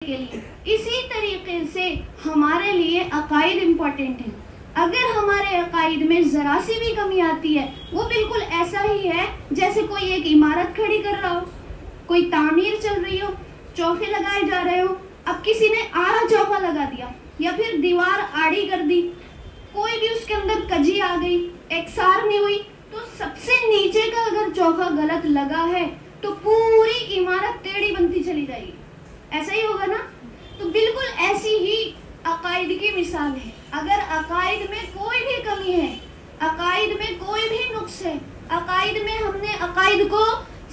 کے لیے اسی طریقے سے ہمارے لیے عقائد امپورٹنٹ ہیں. اگر ہمارے عقائد میں ذرا سی بھی کمی آتی ہے وہ بالکل ایسا ہی ہے جیسے کوئی ایک عمارت کھڑی کر رہا ہو, کوئی تعمیر چل رہی ہو, چوکھے لگائے جا رہے ہو, اب کسی نے آڑا چوکھا لگا دیا یا پھر دیوار آڑی کر دی, کوئی بھی اس کے اندر کجی آ گئی, ایکسار نہیں ہوئی, تو سب سے نیچے کا اگر چوکھا غلط لگا ہے تو پوری عمارت ٹیڑھی بنتی چلی جائے گی. ایسا ہی ہوگا نا؟ تو بالکل ایسی ہی عقائد کی مثال ہے. اگر عقائد میں کوئی بھی کمی ہے, عقائد میں کوئی بھی نقص ہے, عقائد میں ہم نے عقائد کو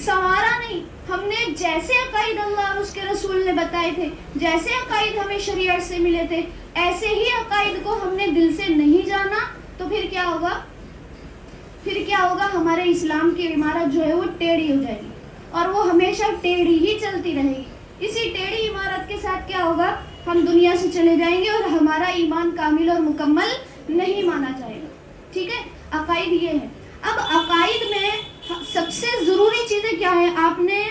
سنوارا نہیں, ہم نے جیسے عقائد اللہ اور اس کے رسول نے بتائے تھے, جیسے عقائد ہمیں شریعت سے ملے تھے, ایسے ہی عقائد کو ہم نے دل سے نہیں جانا, تو پھر کیا ہوگا؟ پھر کیا ہوگا؟ ہمارے اسلام کی عمارت جو ہے وہ ٹیڑھی ہو جائے گی اور وہ ہمیشہ ٹیڑھی ہی چلتی رہے گی. اسی ٹیڑھی عمارت کے ساتھ کیا ہوگا؟ ہم دنیا سے چلے جائیں گے اور ہمارا ایمان کامل اور مکمل نہیں مانا جائے گا. ٹھیک ہے, عقائد یہ ہے. اب عقائد میں سب سے ضروری چیزیں کیا ہیں؟ آپ نے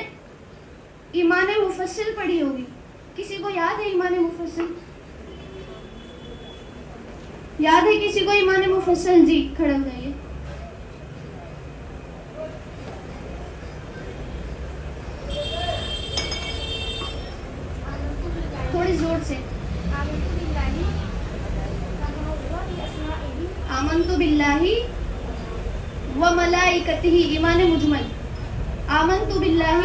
ایمان مفصل پڑھی ہوگی, کسی کو یاد ہے ایمان مفصل؟ یاد ہے کسی کو ایمان مفصل؟ جی کھڑے ہو جائیے. تھوڑی زور سے. آمنت باللہ و ملائکتہ, ایمان مجمل. آمنت باللہ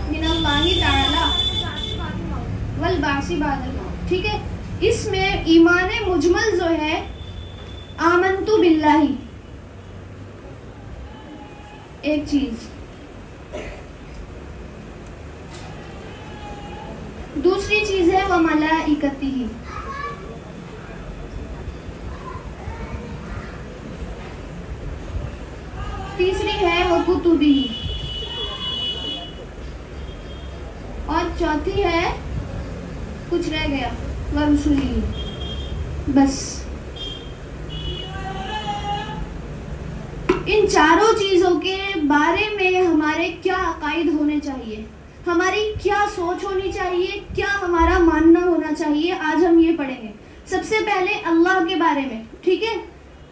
من اللہ تعالی والبعث بعد الموت. ٹھیک ہے, اس میں ایمان مجمل جو ہے آمنت باللہ ایک چیز, دوسری چیز ہے وملائکتہ, تیسری ہے وکتبہ, اور چوتھی ہے کچھ رہ گیا ورسلہ. بس ان چاروں چیزوں کے بارے میں ہمارے کیا عقائد ہونے چاہیے, ہماری کیا سوچ ہونی چاہیے, کیا ہمارا ماننا ہونا چاہیے, آج ہم یہ پڑھیں گے. سب سے پہلے اللہ کے بارے میں. ٹھیک ہے,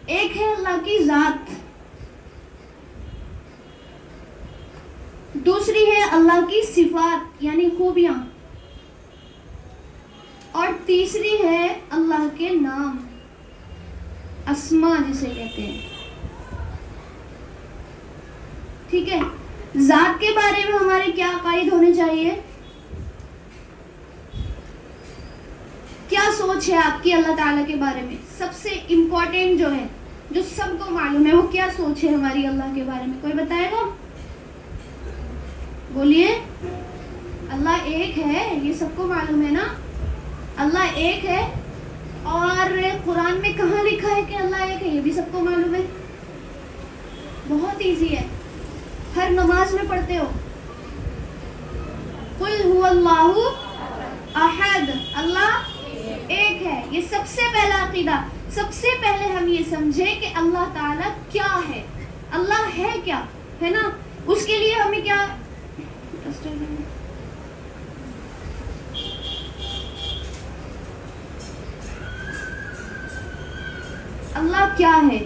ایک ہے اللہ کی ذات, دوسری ہے اللہ کی صفات یعنی خوبیاں, اور تیسری ہے اللہ کے نام, اسماء جسے کہتے ہیں. ٹھیک ہے, ذات کے بارے میں ہمارے کیا عقائد ہونے چاہیے, کیا سوچ ہے آپ کی اللہ تعالیٰ کے بارے میں؟ سب سے امپورٹنٹ جو ہے, جو سب کو معلوم ہے, وہ کیا سوچ ہے ہماری اللہ کے بارے میں؟ کوئی بتائے گا؟ بولیے. اللہ ایک ہے, یہ سب کو معلوم ہے نا, اللہ ایک ہے. اور قرآن میں کہاں لکھا ہے کہ اللہ ایک ہے؟ یہ بھی سب کو معلوم ہے. بہت ایزی ہے, ہر نماز میں پڑھتے ہو, قل هو اللہ احد, اللہ ایک ہے. یہ سب سے پہلا عقیدہ. سب سے پہلے ہم یہ سمجھیں کہ اللہ تعالیٰ کیا ہے, اللہ ہے کیا, ہے نا. اس کے لیے ہمیں کیا, اللہ کیا ہے,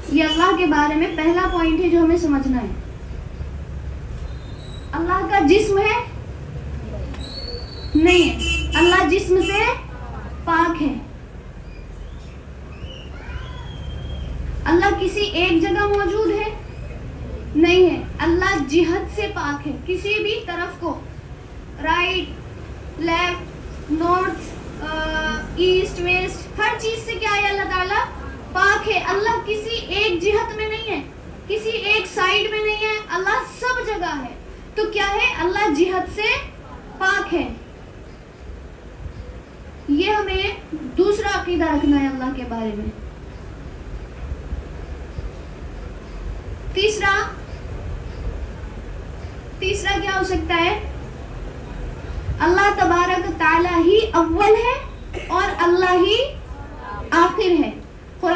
یہ اللہ کے بارے میں پہلا پوائنٹ ہے جو ہمیں سمجھنا ہے. اللہ کا جسم ہے؟ نہیں ہے, اللہ جسم سے پاک ہے. اللہ کسی ایک جگہ موجود ہے؟ نہیں ہے. اللہ جہت سے پاک ہے, کسی بھی طرف کو, right left north east west, ہر چیز سے کیا ہے اللہ تعالیٰ پاک ہے. اللہ کسی ایک جہت میں نہیں ہے, کسی ایک سائیڈ میں نہیں ہے, اللہ سب جگہ ہے. تو کیا ہے, اللہ جہت سے پاک ہے. یہ ہمیں دوسرا عقیدہ رکھنا ہے اللہ کے بارے میں. تیسرا کیا ہو سکتا ہے؟ اللہ تبارک تعالیٰ ہی اول ہے اور اللہ ہی آخر ہے. قرآن